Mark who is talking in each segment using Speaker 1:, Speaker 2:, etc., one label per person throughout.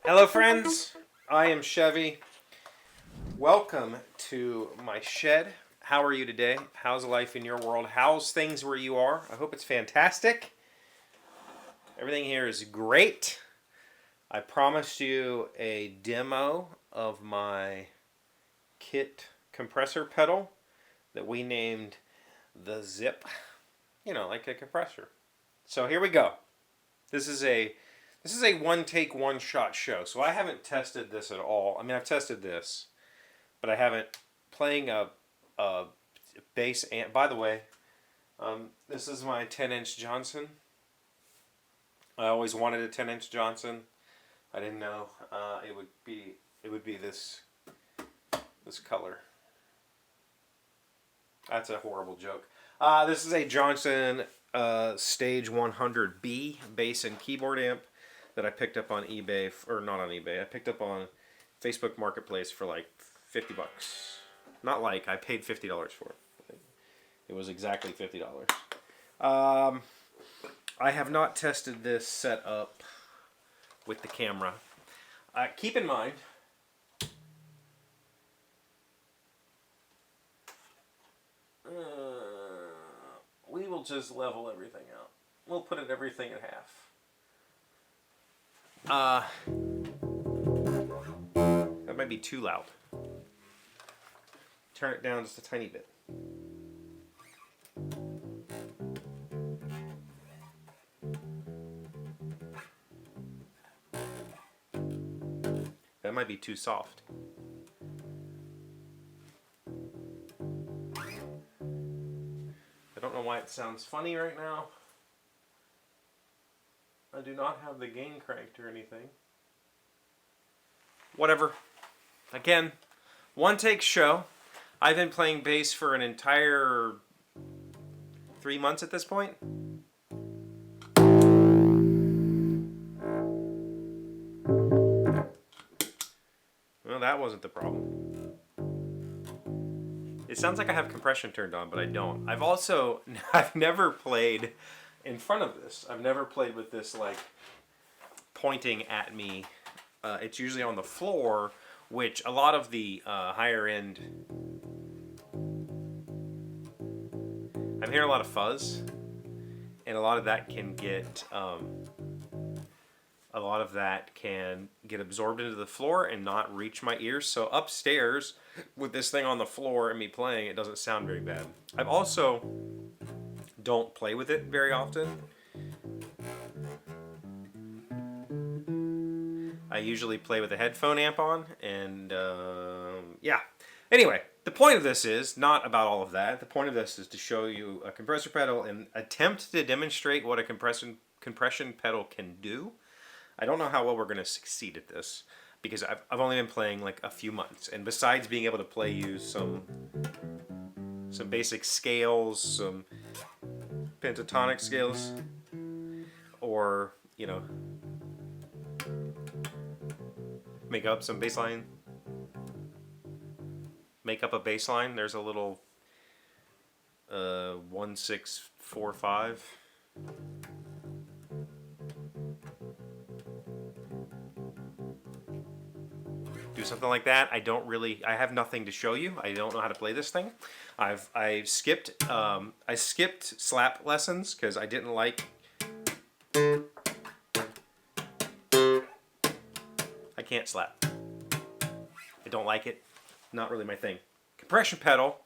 Speaker 1: Hello, friends. I am Chevee. Welcome to my shed. How are you today? How's life in your world? How's things where you are? I hope it's fantastic. Everything here is great. I promised you a demo of my kit compressor pedal that we named the Zip. You know, like a compressor. So here we go. This is a one take, one shot show. So I haven't tested this at all. I mean, I've tested this, but I haven't playing a bass amp. By the way, this is my 10-inch Johnson. I always wanted a 10-inch Johnson. I didn't know it would be this color. That's a horrible joke. This is a Johnson Stage 100B bass and keyboard amp that I picked up on eBay, or not on eBay. I picked up on Facebook Marketplace for like $50. Not like, I paid $50 for it. It was exactly $50. I have not tested this set up with the camera. Keep in mind, we will just level everything out. We'll put everything in half. That might be too loud. Turn it down just a tiny bit. That might be too soft. I don't know why it sounds funny right now. I do not have the gain cranked or anything. Whatever. Again, one take show. I've been playing bass for an entire 3 months at this point. Well, that wasn't the problem. It sounds like I have compression turned on, but I don't. I've never played in front of this. I've never played with this like pointing at me. It's usually on the floor, which a lot of the higher end, I'm hearing a lot of fuzz, and a lot of that can get absorbed into the floor and not reach my ears. So upstairs with this thing on the floor and me playing, it doesn't sound very bad. I've also don't play with it very often. I usually play with a headphone amp on, and yeah. Anyway, the point of this is not about all of that. The point of this is to show you a compressor pedal and attempt to demonstrate what a compression pedal can do. I don't know how well we're going to succeed at this, because I've only been playing like a few months, and besides being able to play you some basic scales, some pentatonic scales, or make up some bass line. Make up a bass line. There's a little 1-6-4-5. Do something like that. I have nothing to show you. I don't know how to play this thing. I skipped slap lessons because I didn't like. I can't slap. I don't like it. Not really my thing. Compression pedal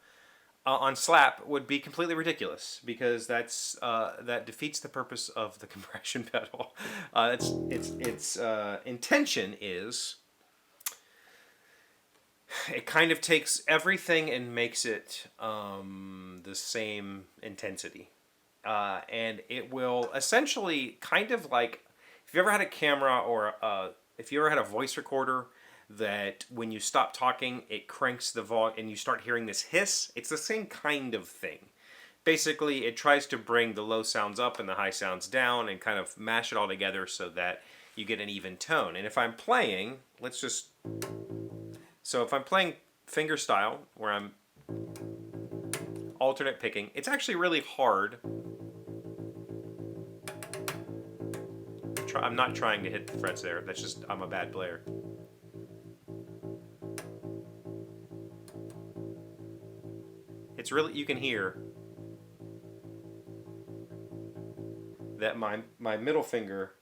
Speaker 1: on slap would be completely ridiculous, because that defeats the purpose of the compression pedal. Its intention is, it kind of takes everything and makes it the same intensity, and it will essentially kind of like, if you ever had a camera or if you ever had a voice recorder that when you stop talking, it cranks the volume and you start hearing this hiss. It's the same kind of thing. Basically, it tries to bring the low sounds up and the high sounds down and kind of mash it all together so that you get an even tone. And if I'm playing, if I'm playing fingerstyle, where I'm alternate picking, it's actually really hard I'm not trying to hit the frets there. That's just, I'm a bad player. It's really, you can hear that my middle finger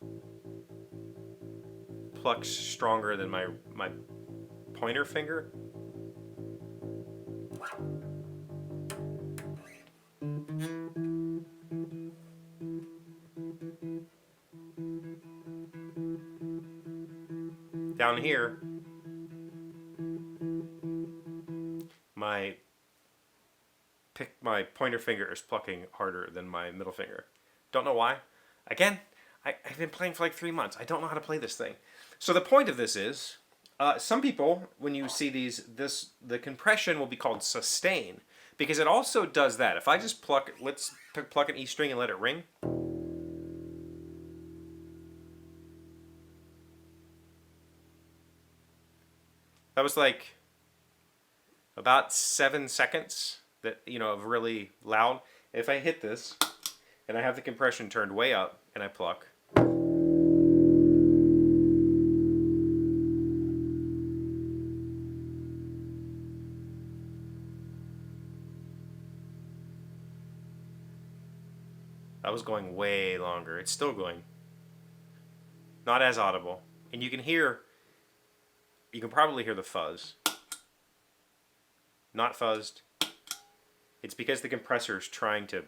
Speaker 1: plucks stronger than my pointer finger. Down here, my pointer finger is plucking harder than my middle finger. Don't know why. Again, I've been playing for like 3 months. I don't know how to play this thing. So the point of this is, some people, when you see the compression will be called sustain, because it also does that. If I just pluck an E string and let it ring. That was like about 7 seconds that, of really loud. If I hit this and I have the compression turned way up and I pluck. That was going way longer. It's still going. Not as audible. And you can probably hear the fuzz. Not fuzzed. It's because the compressor is trying to...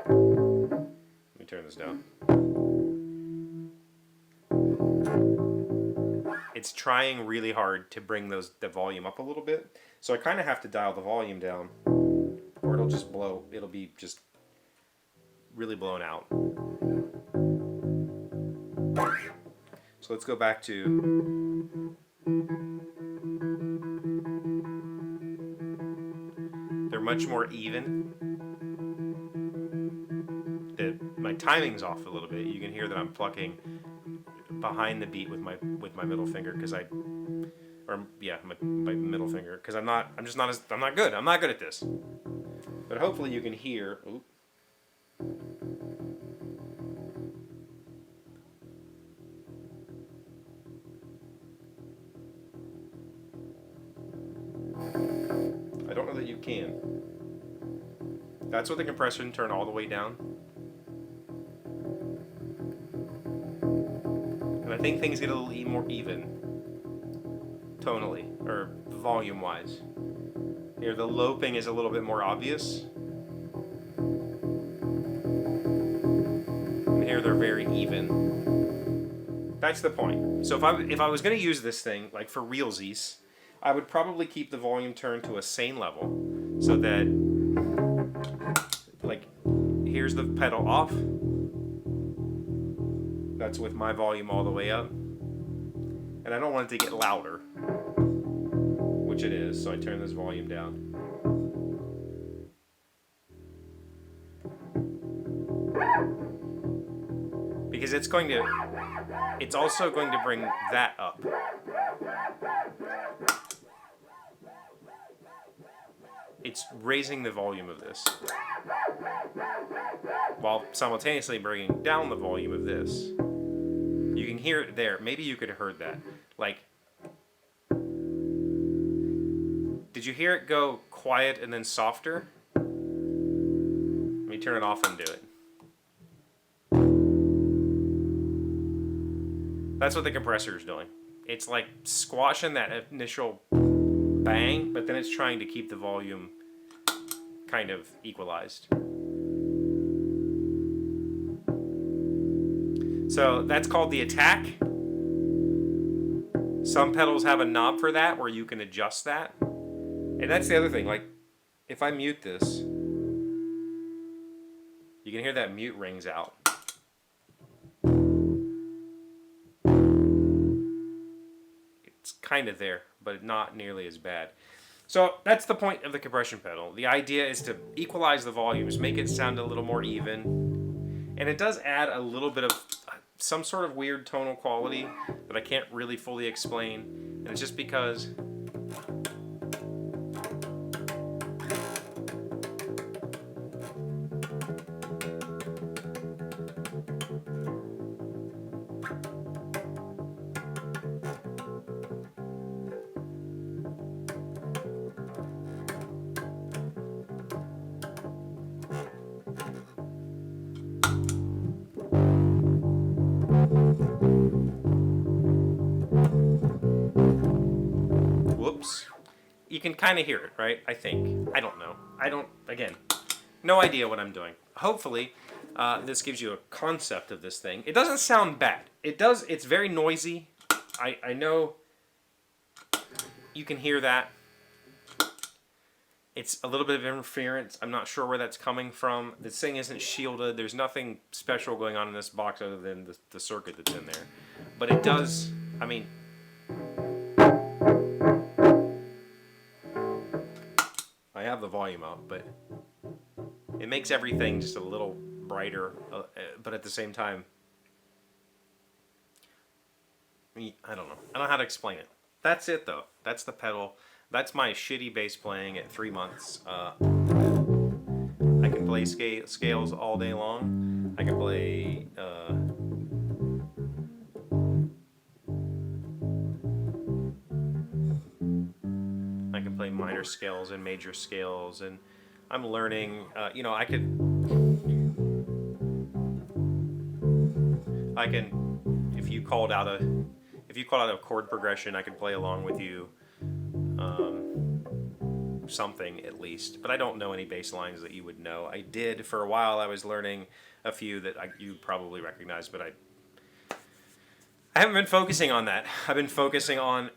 Speaker 1: Let me turn this down. It's trying really hard to bring the volume up a little bit. So I kind of have to dial the volume down, or it'll just blow. It'll be just really blown out. So let's go back to... They're much more even. My timing's off a little bit. You can hear that I'm plucking behind the beat with my middle finger because my middle finger, because I'm not good. I'm not good at this. But hopefully you can hear. Oops. I don't know that you can. That's what the compressor can turn all the way down. And I think things get a little more even tonally, or volume-wise. Here, the loping is a little bit more obvious. And here they're very even. That's the point. So if I was going to use this thing, like for realsies, I would probably keep the volume turned to a sane level, so that, like, here's the pedal off. That's with my volume all the way up. And I don't want it to get louder, which it is, so I turn this volume down. Because it's also going to bring that up. It's raising the volume of this, while simultaneously bringing down the volume of this. You can hear it there. Maybe you could have heard that. Like, did you hear it go quiet and then softer? Let me turn it off and do it. That's what the compressor is doing. It's like squashing that initial bang, but then it's trying to keep the volume kind of equalized. So that's called the attack. Some pedals have a knob for that where you can adjust that. And that's the other thing. Like, if I mute this, you can hear that mute rings out. It's kind of there, but not nearly as bad. So that's the point of the compression pedal. The idea is to equalize the volumes, make it sound a little more even. And it does add a little bit of some sort of weird tonal quality that I can't really fully explain. And it's just because You can kind of hear it, right? I think. I don't know. Again, no idea what I'm doing. Hopefully, this gives you a concept of this thing. It doesn't sound bad. It's very noisy. I know you can hear that. It's a little bit of interference. I'm not sure where that's coming from. This thing isn't shielded. There's nothing special going on in this box other than the circuit that's in there. But it does, I mean, I have the volume up, but it makes everything just a little brighter. But at the same time, I don't know. I don't know how to explain it. That's it, though. That's the pedal. That's my shitty bass playing at 3 months. I can play scales all day long. I can play minor scales and major scales, and I'm learning. I can. If you called out a chord progression, I could play along with you. Something at least, but I don't know any bass lines that you would know. I did for a while. I was learning a few that you probably recognize, but I haven't been focusing on that. I've been focusing on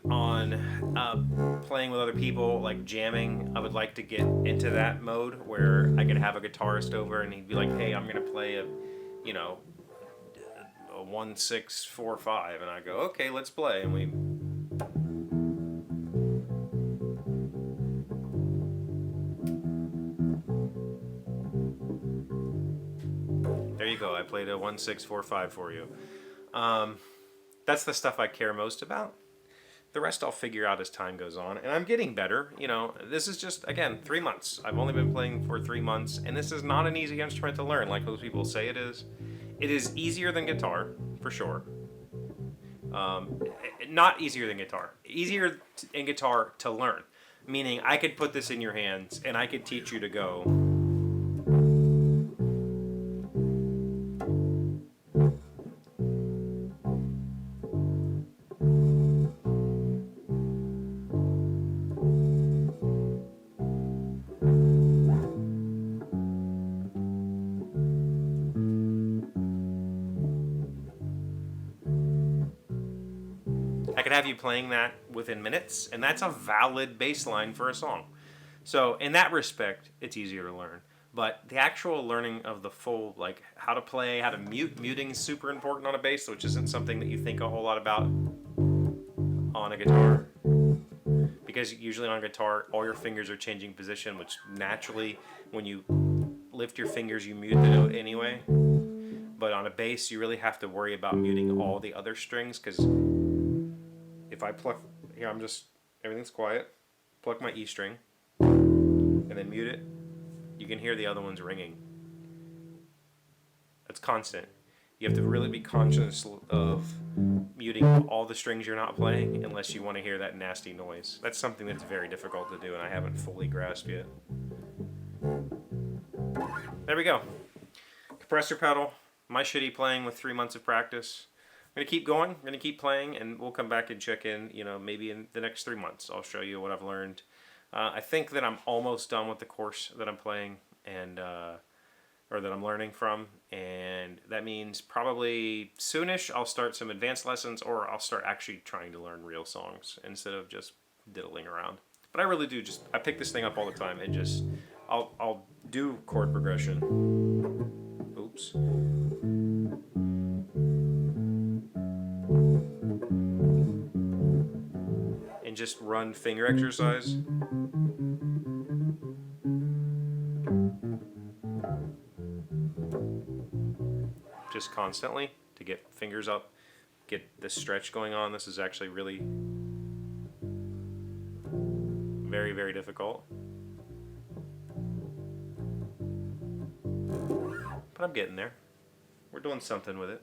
Speaker 1: playing with other people, like jamming. I would like to get into that mode where I could have a guitarist over and he'd be like, "Hey, I'm gonna play a 1-6-4-5," and I go, "Okay, let's play," and we. There you go. I played a 1-6-4-5 for you. That's the stuff I care most about. The rest I'll figure out as time goes on, and I'm getting better. This is just, again, 3 months. I've only been playing for 3 months, and this is not an easy instrument to learn like most people say it is. It is easier than guitar, for sure. Not easier than guitar. Easier in guitar to learn, meaning I could put this in your hands, and I could teach you to go. I could have you playing that within minutes, and that's a valid bass line for a song. So in that respect, it's easier to learn. But the actual learning of the full, like how to play, how to muting is super important on a bass, which isn't something that you think a whole lot about on a guitar. Because usually on a guitar, all your fingers are changing position, which naturally, when you lift your fingers, you mute the note anyway. But on a bass, you really have to worry about muting all the other strings, because if I pluck, here everything's quiet, pluck my E string, and then mute it, you can hear the other ones ringing. That's constant. You have to really be conscious of muting all the strings you're not playing unless you want to hear that nasty noise. That's something that's very difficult to do and I haven't fully grasped yet. There we go. Compressor pedal, my shitty playing with 3 months of practice. I'm going to keep going, I'm going to keep playing, and we'll come back and check in, maybe in the next 3 months. I'll show you what I've learned. I think that I'm almost done with the course that I'm playing, and or that I'm learning from, and that means probably soonish I'll start some advanced lessons, or I'll start actually trying to learn real songs instead of just diddling around. But I really do I pick this thing up all the time and I'll do chord progression. Oops. And just run finger exercise. Just constantly to get fingers up, get this stretch going on. This is actually really very, very difficult. But I'm getting there. We're doing something with it.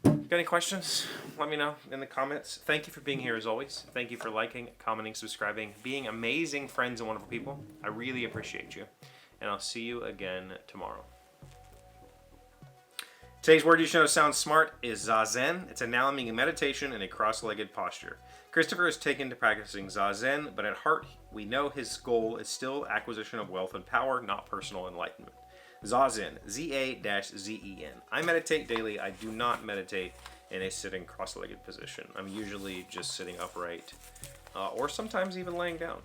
Speaker 1: Got any questions? Let me know in the comments. Thank you for being here as always. Thank you for liking, commenting, subscribing, being amazing friends and wonderful people. I really appreciate you. And I'll see you again tomorrow. Today's word you should know sounds smart is Zazen. It's a noun meaning meditation in a cross-legged posture. Christopher is taken to practicing Zazen, but at heart, we know his goal is still acquisition of wealth and power, not personal enlightenment. Zazen, Z-A-Z-E-N. I meditate daily. I do not meditate in a sitting cross-legged position. I'm usually just sitting upright, or sometimes even laying down.